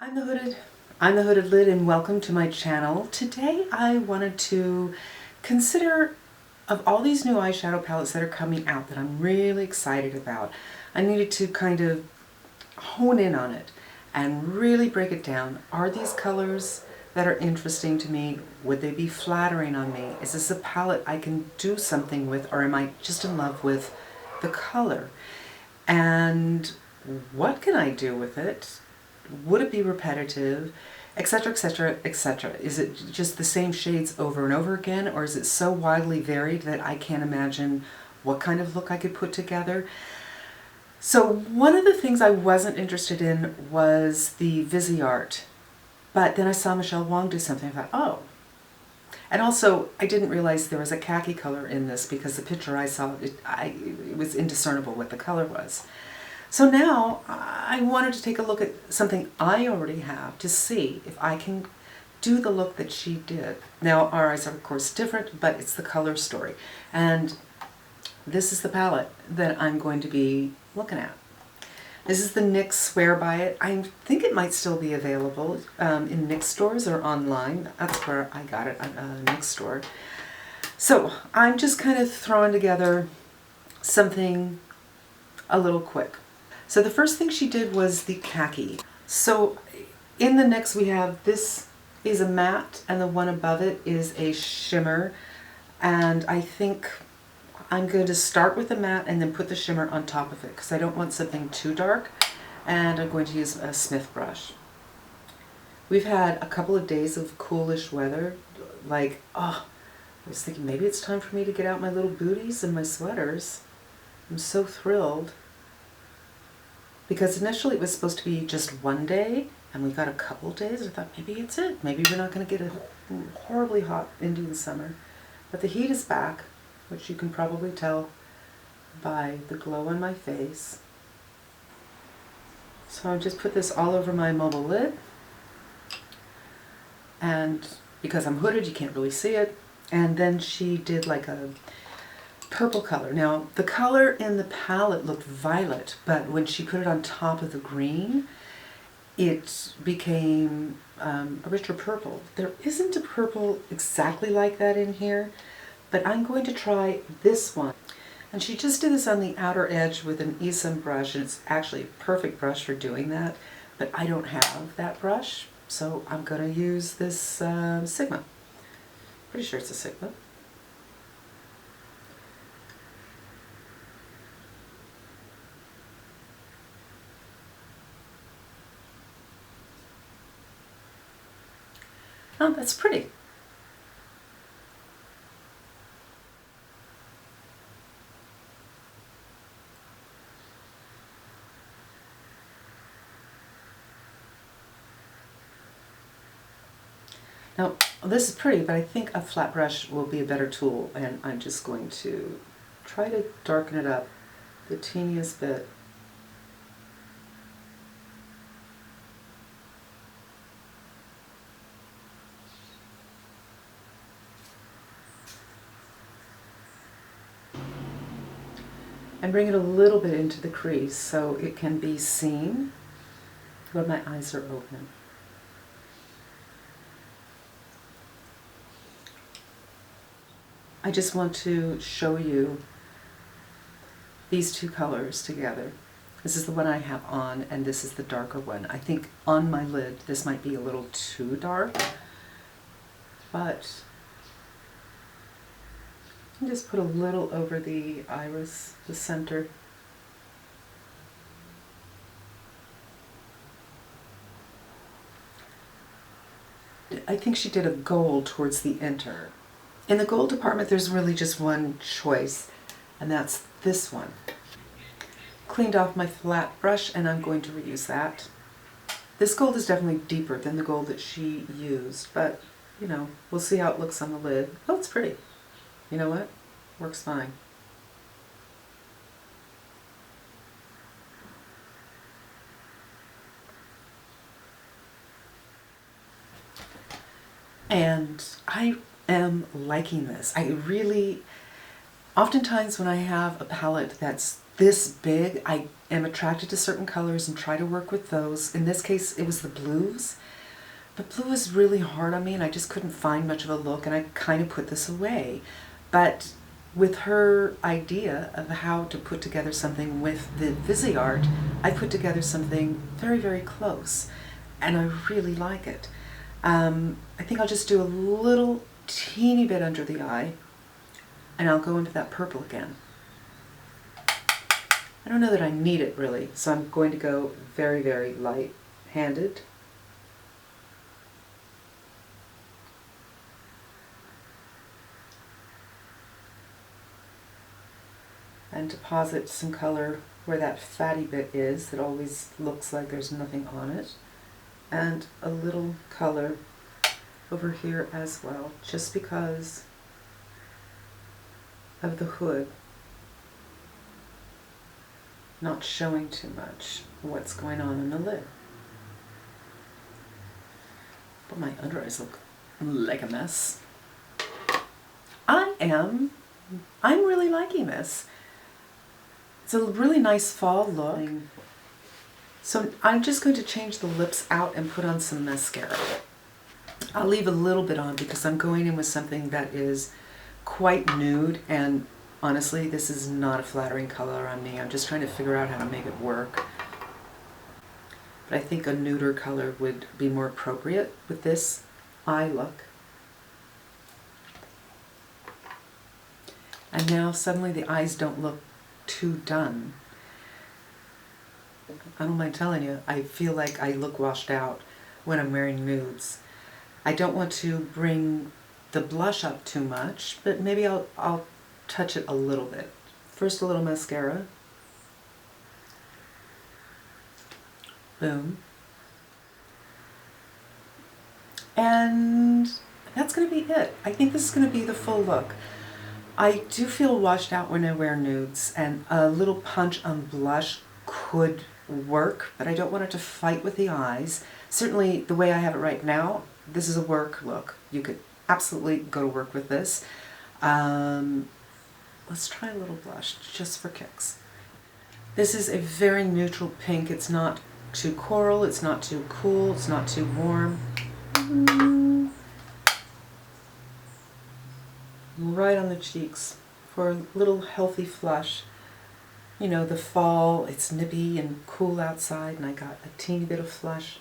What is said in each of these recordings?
I'm the Hooded. I'm the Hooded Lid, and welcome to my channel. Today I wanted to consider, of all these new eyeshadow palettes that are coming out that I'm really excited about, I needed to kind of hone in on it and really break it down. Are these colors that are interesting to me? Would they be flattering on me? Is this a palette I can do something with, or am I just in love with the color? And what can I do with it? Would it be repetitive, etc., etc., etc.? Is it just the same shades over and over again, or is it so widely varied that I can't imagine what kind of look I could put together? So one of the things I wasn't interested in was the Viseart, but then I saw Michele Wang do something. I thought, oh. And also, I didn't realize there was a khaki color in this because the picture I saw, it was indiscernible what the color was. So now I wanted to take a look at something I already have to see if I can do the look that she did. Now our eyes are of course different, but it's the color story. And this is the palette that I'm going to be looking at. This is the NYX Swear By It. I think it might still be available in NYX stores or online. That's where I got it, at a NYX store. So I'm just kind of throwing together something a little quick. So the first thing she did was the khaki. So in the NYX we have, this is a matte and the one above it is a shimmer. And I think I'm going to start with the matte and then put the shimmer on top of it because I don't want something too dark. And I'm going to use a Smith brush. We've had a couple of days of coolish weather. Like, oh, I was thinking maybe it's time for me to get out my little booties and my sweaters. I'm so thrilled. Because initially it was supposed to be just one day, and we got a couple days. I thought maybe it's it. Maybe we're not going to get a horribly hot Indian summer. But the heat is back, which you can probably tell by the glow on my face. So I just put this all over my mobile lid. And because I'm hooded, you can't really see it. And then she did like a purple color. Now the color in the palette looked violet, but when she put it on top of the green, it became a richer purple. There isn't a purple exactly like that in here, but I'm going to try this one. And she just did this on the outer edge with an Esom brush, and it's actually a perfect brush for doing that, but I don't have that brush, so I'm going to use this Sigma. Pretty sure it's a Sigma. Oh, that's pretty. Now, this is pretty, but I think a flat brush will be a better tool, and I'm just going to try to darken it up the teeniest bit. And bring it a little bit into the crease so it can be seen when my eyes are open. I just want to show you these two colors together. This is the one I have on, and this is the darker one. I think on my lid this might be a little too dark, but just put a little over the iris, the center. I think she did a gold towards the enter. In the gold department there's really just one choice, and that's this one. Cleaned off my flat brush and I'm going to reuse that. This gold is definitely deeper than the gold that she used, but you know, we'll see how it looks on the lid. Oh, it's pretty. You know what? Works fine. And I am liking this. I really, oftentimes when I have a palette that's this big, I am attracted to certain colors and try to work with those. In this case, it was the blues. The blue is really hard on me and I just couldn't find much of a look, and I kind of put this away. But with her idea of how to put together something with the Viseart, I put together something very, very close, and I really like it. I think I'll just do a little teeny bit under the eye, and I'll go into that purple again. I don't know that I need it really, so I'm going to go very, very light-handed. And deposit some color where that fatty bit is that always looks like there's nothing on it, and a little color over here as well, just because of the hood not showing too much what's going on in the lid. But my under eyes look like a mess. I'm really liking this. It's a really nice fall look. So I'm just going to change the lips out and put on some mascara. I'll leave a little bit on because I'm going in with something that is quite nude, and honestly, this is not a flattering color on me. I'm just trying to figure out how to make it work. But I think a nuder color would be more appropriate with this eye look. And now suddenly the eyes don't look too done. I don't mind telling you, I feel like I look washed out when I'm wearing nudes. I don't want to bring the blush up too much, but maybe I'll touch it a little bit. First a little mascara. Boom. And that's going to be it. I think this is going to be the full look. I do feel washed out when I wear nudes, and a little punch on blush could work, but I don't want it to fight with the eyes. Certainly the way I have it right now, this is a work look. You could absolutely go to work with this. Let's try a little blush just for kicks. This is a very neutral pink. It's not too coral, it's not too cool, it's not too warm. Right on the cheeks for a little healthy flush. You know, the fall, it's nippy and cool outside, and I got a teeny bit of flush.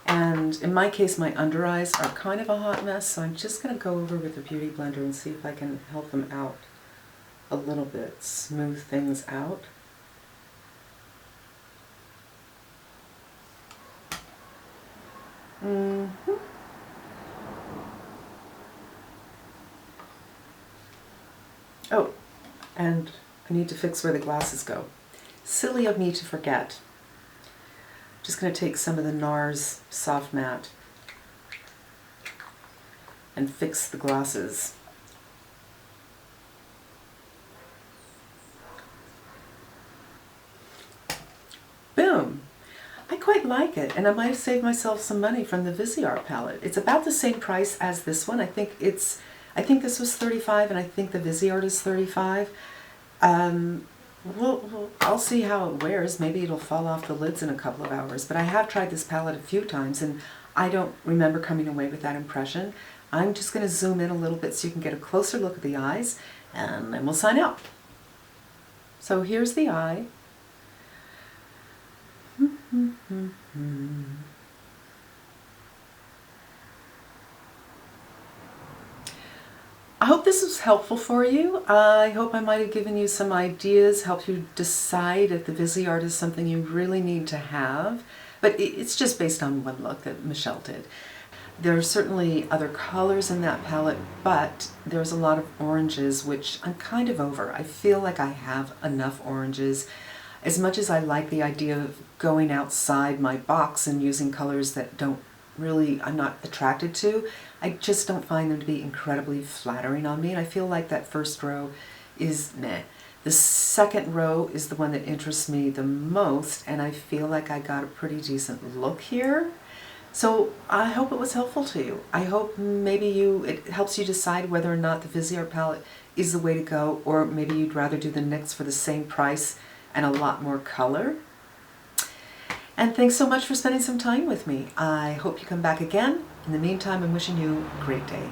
And in my case, my under eyes are kind of a hot mess, so I'm just going to go over with the Beauty Blender and see if I can help them out a little bit, smooth things out. Oh, and I need to fix where the glasses go. Silly of me to forget. I'm just going to take some of the NARS Soft Matte and fix the glasses. Boom! I quite like it, and I might have saved myself some money from the Viseart palette. It's about the same price as this one. I think this was $35, and I think the Viseart is $35. I'll see how it wears. Maybe it'll fall off the lids in a couple of hours, but I have tried this palette a few times, and I don't remember coming away with that impression. I'm just going to zoom in a little bit so you can get a closer look at the eyes, and then we'll sign out. So here's the eye. I hope this was helpful for you. I hope I might have given you some ideas, helped you decide if the Viseart is something you really need to have. But it's just based on one look that Michele did. There are certainly other colors in that palette, but there's a lot of oranges, which I'm kind of over. I feel like I have enough oranges. As much as I like the idea of going outside my box and using colors that I'm not attracted to, I just don't find them to be incredibly flattering on me, and I feel like that first row is meh. The second row is the one that interests me the most, and I feel like I got a pretty decent look here. So I hope it was helpful to you. I hope maybe it helps you decide whether or not the Viseart palette is the way to go, or maybe you'd rather do the NYX for the same price and a lot more color. And thanks so much for spending some time with me. I hope you come back again. In the meantime, I'm wishing you a great day.